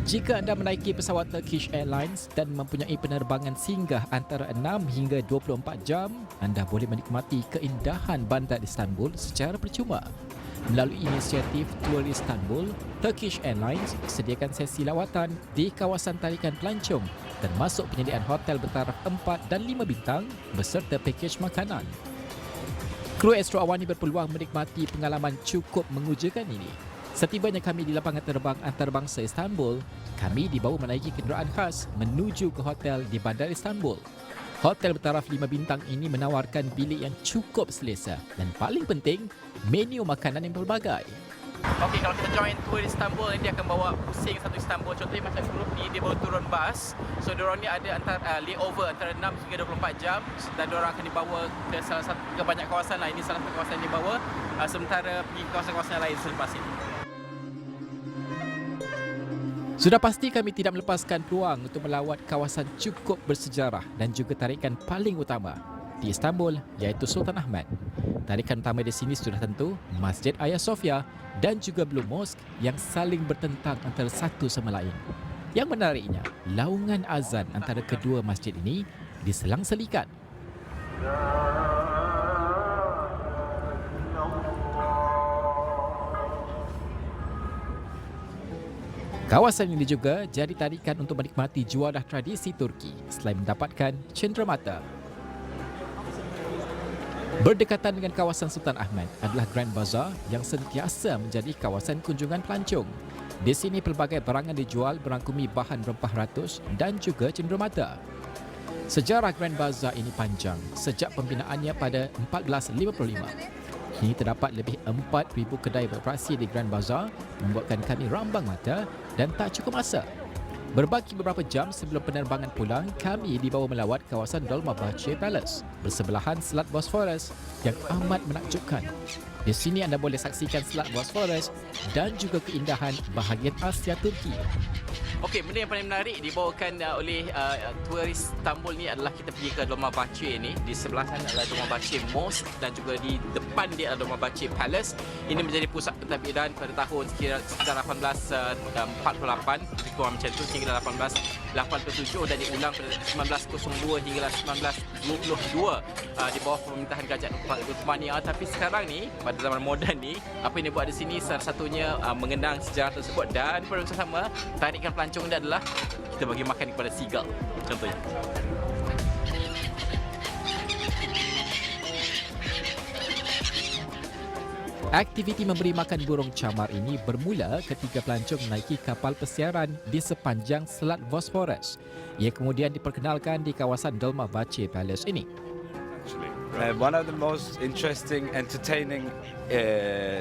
Jika anda menaiki pesawat Turkish Airlines dan mempunyai penerbangan singgah antara 6 hingga 24 jam, anda boleh menikmati keindahan bandar Istanbul secara percuma. Melalui inisiatif Tour Istanbul, Turkish Airlines sediakan sesi lawatan di kawasan tarikan pelancong termasuk penyediaan hotel bertaraf 4 dan 5 bintang beserta pakej makanan. Kru Astro Awani berpeluang menikmati pengalaman cukup mengujakan ini. Setibanya kami di lapangan terbang antarabangsa Istanbul, kami dibawa menaiki kenderaan khas menuju ke hotel di Bandar Istanbul. Hotel bertaraf 5 bintang ini menawarkan bilik yang cukup selesa dan paling penting, menu makanan yang pelbagai. Okey, kalau kita join tour Istanbul, dia akan bawa pusing satu Istanbul. Contohnya macam grup ni, dia bawa turun bas. So, diorang ni ada layover antara 6 hingga 24 jam dan diorang akan dibawa ke banyak kawasan lah. Ini salah satu kawasan yang dibawa, sementara pergi ke kawasan-kawasan lain selepas ini. Sudah pasti kami tidak melepaskan peluang untuk melawat kawasan cukup bersejarah dan juga tarikan paling utama di Istanbul, iaitu Sultan Ahmed. Tarikan utama di sini sudah tentu Masjid Hagia Sophia dan juga Blue Mosque yang saling bertentang antara satu sama lain. Yang menariknya, laungan azan antara kedua masjid ini diselang-selikan. Kawasan ini juga jadi tarikan untuk menikmati juadah tradisi Turki selain mendapatkan cenderamata. Berdekatan dengan kawasan Sultan Ahmed adalah Grand Bazaar yang sentiasa menjadi kawasan kunjungan pelancong. Di sini pelbagai barangan dijual berangkumi bahan rempah ratus dan juga cenderamata. Sejarah Grand Bazaar ini panjang sejak pembinaannya pada 1455. Kini terdapat lebih 4,000 kedai beroperasi di Grand Bazaar, membuatkan kami rambang mata dan tak cukup masa. Berbaki beberapa jam sebelum penerbangan pulang, kami dibawa melawat kawasan Dolmabahce Palace bersebelahan Selat Bosphorus yang amat menakjubkan. Di sini anda boleh saksikan Selat Bosphorus dan juga keindahan bahagian Asia Turki. Okey, benda yang paling menarik dibawakan oleh turis Istanbul ni adalah kita pergi ke Dolmabahce ni. Di sebelah sana adalah Dolmabahce Mosque dan juga di depan dia adalah Dolmabahce Palace. Ini menjadi pusat pentadbiran pada tahun sekitar 1848, lebih kurang macam tu, hingga 1887 dan diulang pada 1902 hingga 1922 di bawah pemerintahan Kerajaan Uthmaniyah. Tapi sekarang ni, pada zaman moden ni, apa yang dibuat di sini salah satunya mengenang sejarah tersebut dan pada masa sama tarikan pelancong ini adalah kita bagi makan kepada seagull contohnya. Aktiviti memberi makan burung camar ini bermula ketika pelancong menaiki kapal pesiaran di sepanjang Selat Bosphorus. Ia kemudian diperkenalkan di kawasan Dolmabahce Palace ini. One of the most interesting, entertaining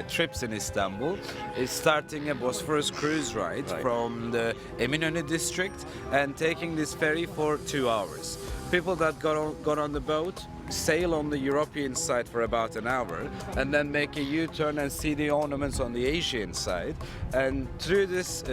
trips in Istanbul is starting a Bosphorus cruise ride from the Eminönü district and taking this ferry for 2 hours. People that got on the boat sail on the European side for about an hour and then make a U-turn and see the ornaments on the Asian side. And through this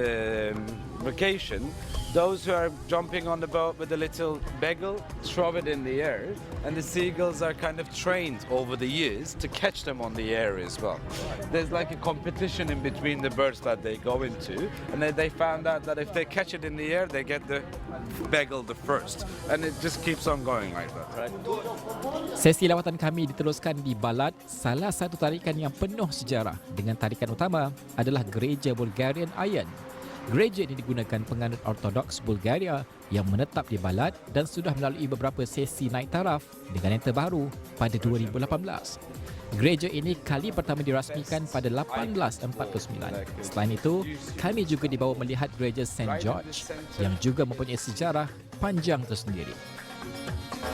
vacation, those who are jumping on the boat with a little bagel throw it in the air, and the seagulls are kind of trained over the years to catch them on the air as well. There's like a competition in between the birds that they go into, and they found out that if they catch it in the air, they get the bagel the first, and it just keeps on going like that, right? Sesi lawatan kami diteruskan di Balad, salah satu tarikan yang penuh sejarah dengan tarikan utama adalah Gereja Bulgarian Iron. Gereja ini digunakan penganut Ortodoks Bulgaria yang menetap di Balad dan sudah melalui beberapa sesi naik taraf dengan yang terbaru pada 2018. Gereja ini kali pertama dirasmikan pada 1849. Selain itu, kami juga dibawa melihat Gereja St. George yang juga mempunyai sejarah panjang tersendiri.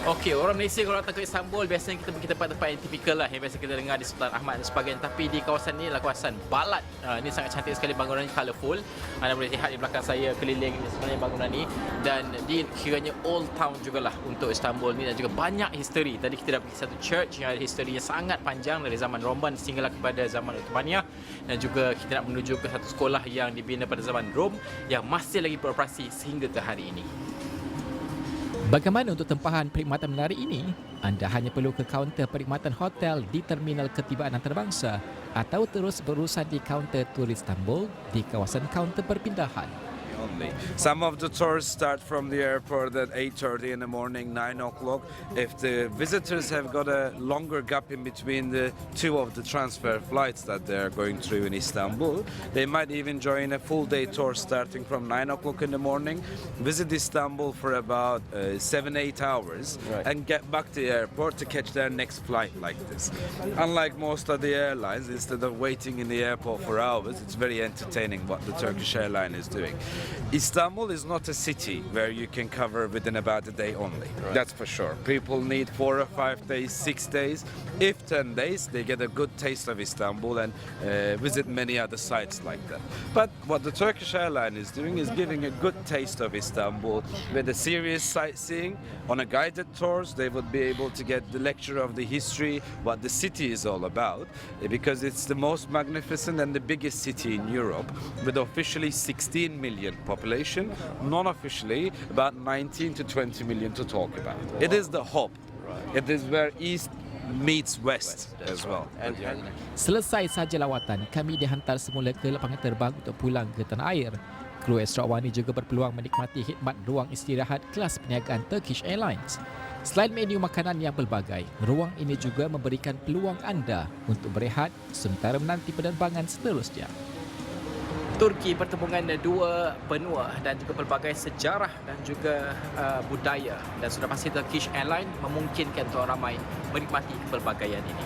Okey, orang Malaysia kalau datang ke Istanbul biasanya kita pergi tempat-tempat yang tipikal lah yang biasa kita dengar di Sultan Ahmad dan sebagainya. Tapi di kawasan ini adalah kawasan Balad. Ini sangat cantik sekali, bangunannya colourful. Anda boleh lihat di belakang saya keliling sebenarnya bangunan ini, dan dia kiranya old town jugalah untuk Istanbul ni dan juga banyak history. Tadi kita dah pergi satu church yang ada historinya sangat panjang dari zaman Roman sehinggalah kepada zaman Uthmaniyah, dan juga kita nak menuju ke satu sekolah yang dibina pada zaman Rom yang masih lagi beroperasi sehingga ke hari ini. Bagaimana untuk tempahan perkhidmatan menarik ini? Anda hanya perlu ke kaunter perkhidmatan hotel di Terminal Ketibaan Antarabangsa atau terus berurusan di kaunter Tour Istanbul di kawasan kaunter perpindahan. only. Some of the tours start from the airport at 8:30 in the morning, 9 o'clock. If the visitors have got a longer gap in between the two of the transfer flights that they're going through in Istanbul, they might even join a full day tour starting from 9 o'clock in the morning, visit Istanbul for about 7-8 hours, and get back to the airport to catch their next flight like this. Unlike most of the airlines, instead of waiting in the airport for hours, it's very entertaining what the Turkish airline is doing. Istanbul is not a city where you can cover within about a day only. That's for sure. People need 4 or 5 days, 6 days. If 10 days, they get a good taste of Istanbul and visit many other sites like that. But what the Turkish airline is doing is giving a good taste of Istanbul with a serious sightseeing. On a guided tours, they would be able to get the lecture of the history, what the city is all about, because it's the most magnificent and the biggest city in Europe, with officially 16 million population, non-officially about 19 to 20 million to talk about. It is the hub. It is where East meets West as well. Selesai saja lawatan, kami dihantar semula ke lapangan terbang untuk pulang ke tanah air. Kru ekstrawani juga berpeluang menikmati khidmat ruang istirahat kelas perniagaan Turkish Airlines. Selain menu makanan yang pelbagai, ruang ini juga memberikan peluang anda untuk berehat sementara menanti penerbangan seterusnya. Turki pertemuan dua benua dan juga pelbagai sejarah dan juga budaya, dan sudah pasti Turkish Airlines memungkinkan untuk ramai menikmati kepelbagaian ini.